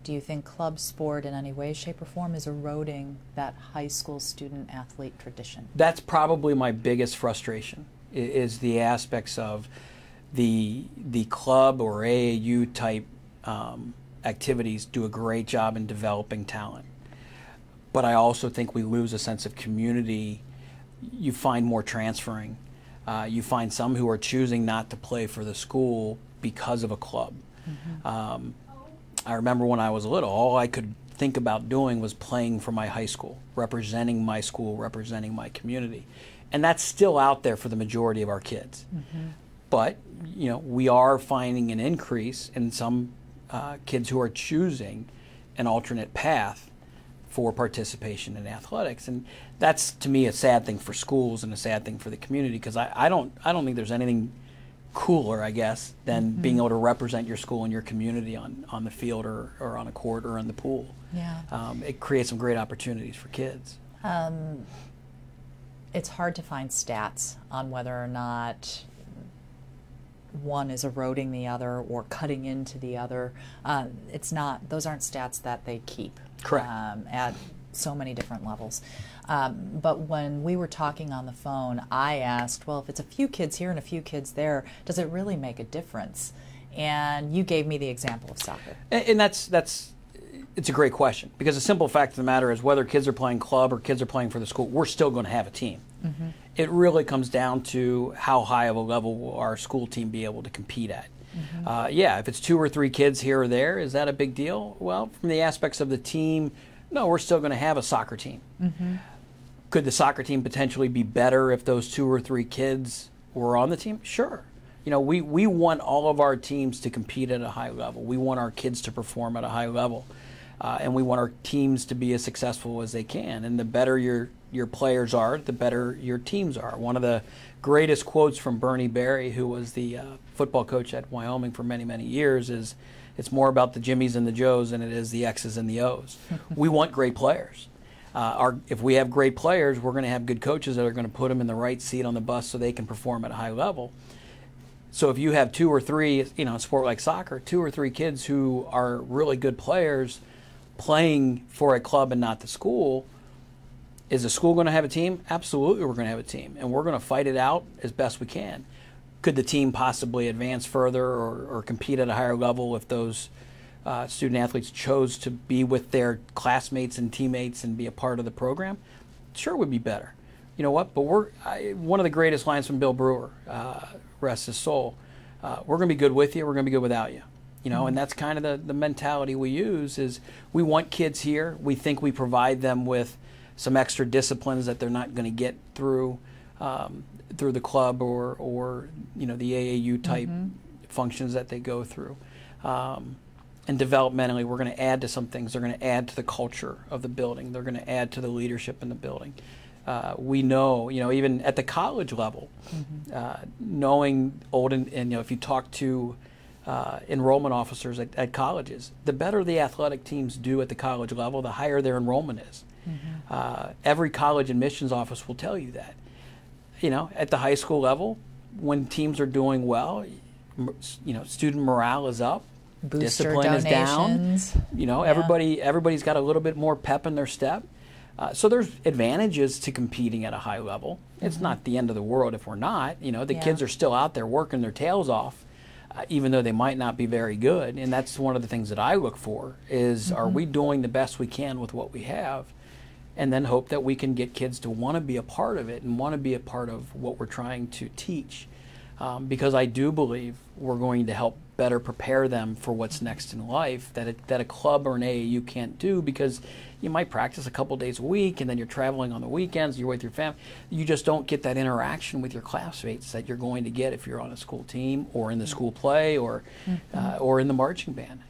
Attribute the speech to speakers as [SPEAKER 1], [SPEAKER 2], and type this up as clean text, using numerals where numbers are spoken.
[SPEAKER 1] Do you think club sport in any way, shape, or form is eroding that high school student athlete tradition?
[SPEAKER 2] That's probably my biggest frustration, is the aspects of the club or AAU type activities do a great job in developing talent. But I also think we lose a sense of community. You find more transferring. You find some who are choosing not to play for the school because of a club. Mm-hmm. I remember when I was little, all I could think about doing was playing for my high school, representing my school, representing my community. And that's still out there for the majority of our kids. Mm-hmm. But, you know, we are finding an increase in some kids who are choosing an alternate path for participation in athletics. And that's, to me, a sad thing for schools and a sad thing for the community, because I don't think there's anything cooler, I guess, than mm-hmm. being able to represent your school and your community on the field or on a court or in the pool.
[SPEAKER 1] Yeah.
[SPEAKER 2] It creates some great opportunities for kids.
[SPEAKER 1] It's hard to find stats on whether or not one is eroding the other or cutting into the other. Those aren't stats that they keep.
[SPEAKER 2] Correct.
[SPEAKER 1] At so many different levels. But when we were talking on the phone, I asked, well, if it's a few kids here and a few kids there, does it really make a difference? And you gave me the example of soccer.
[SPEAKER 2] And it's a great question, because the simple fact of the matter is, whether kids are playing club or kids are playing for the school, we're still going to have a team. Mm-hmm. It really comes down to how high of a level will our school team be able to compete at. Mm-hmm. Yeah, if it's 2 or 3 kids here or there, is that a big deal? Well, from the aspects of the team, no, we're still going to have a soccer team. Mm-hmm. Could the soccer team potentially be better if those 2 or 3 kids were on the team? Sure. You know, we want all of our teams to compete at a high level. We want our kids to perform at a high level. And we want our teams to be as successful as they can. And the better your players are, the better your teams are. One of the greatest quotes from Bernie Berry, who was the football coach at Wyoming for many, many years, is, "It's more about the Jimmies and the Joes than it is the X's and the O's." We want great players. If we have great players, we're going to have good coaches that are going to put them in the right seat on the bus so they can perform at a high level. So if you have 2 or 3, a sport like soccer, 2 or 3 kids who are really good players playing for a club and not the school, is the school going to have a team? Absolutely, we're going to have a team, and we're going to fight it out as best we can. Could the team possibly advance further or compete at a higher level if those student athletes chose to be with their classmates and teammates and be a part of the program? Sure, it would be better. You know what? But one of the greatest lines from Bill Brewer, rest his soul, we're going to be good with you, we're going to be good without you. You know, and that's kind of the mentality we use. Is we want kids here. We think we provide them with some extra disciplines that they're not going to get through the club or the AAU type mm-hmm. functions that they go through. And developmentally, we're going to add to some things. They're going to add to the culture of the building. They're going to add to the leadership in the building. We know, even at the college level, mm-hmm. Knowing if you talk to enrollment officers at colleges, the better the athletic teams do at the college level, the higher their enrollment is. Mm-hmm. Every college admissions office will tell you that. At the high school level, when teams are doing well, student morale is up,
[SPEAKER 1] booster
[SPEAKER 2] discipline
[SPEAKER 1] donations.
[SPEAKER 2] Is down. Everybody's got a little bit more pep in their step. So there's advantages to competing at a high level. Mm-hmm. It's not the end of the world if we're not. The kids are still out there working their tails off. Even though they might not be very good. And that's one of the things that I look for is, mm-hmm. are we doing the best we can with what we have? And then hope that we can get kids to want to be a part of it and want to be a part of what we're trying to teach. Because I do believe we're going to help better prepare them for what's next in life that a club or an AAU can't do, because you might practice a couple days a week and then you're traveling on the weekends, you're with your family. You just don't get that interaction with your classmates that you're going to get if you're on a school team or in the school play or in the marching band.